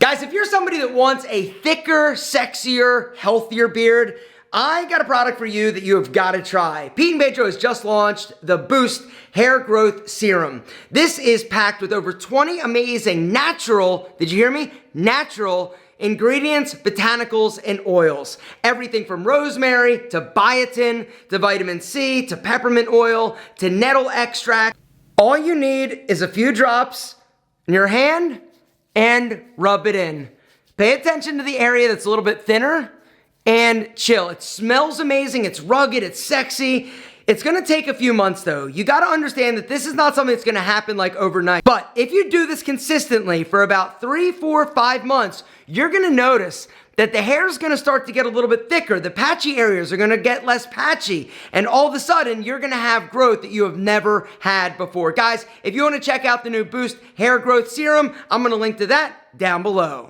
Guys, if you're somebody that wants a thicker, sexier, healthier beard, I got a product for you that you have got to try. Pete and Pedro has just launched the Boost Hair Growth Serum. This is packed with over 20 amazing natural, did you hear me? Natural ingredients, botanicals, and oils. Everything from rosemary to biotin to vitamin C to peppermint oil to nettle extract. All you need is a few drops in your hand and rub it in. Pay attention to the area that's a little bit thinner and chill. It smells amazing, it's rugged, it's sexy. It's gonna take a few months though. You gotta understand that this is not something that's gonna happen like overnight. But if you do this consistently for about 3, 4, 5 months, you're gonna notice that the hair is gonna start to get a little bit thicker. The patchy areas are gonna get less patchy. And all of a sudden, you're gonna have growth that you have never had before. Guys, if you wanna check out the new Boost Hair Growth Serum, I'm gonna link to that down below.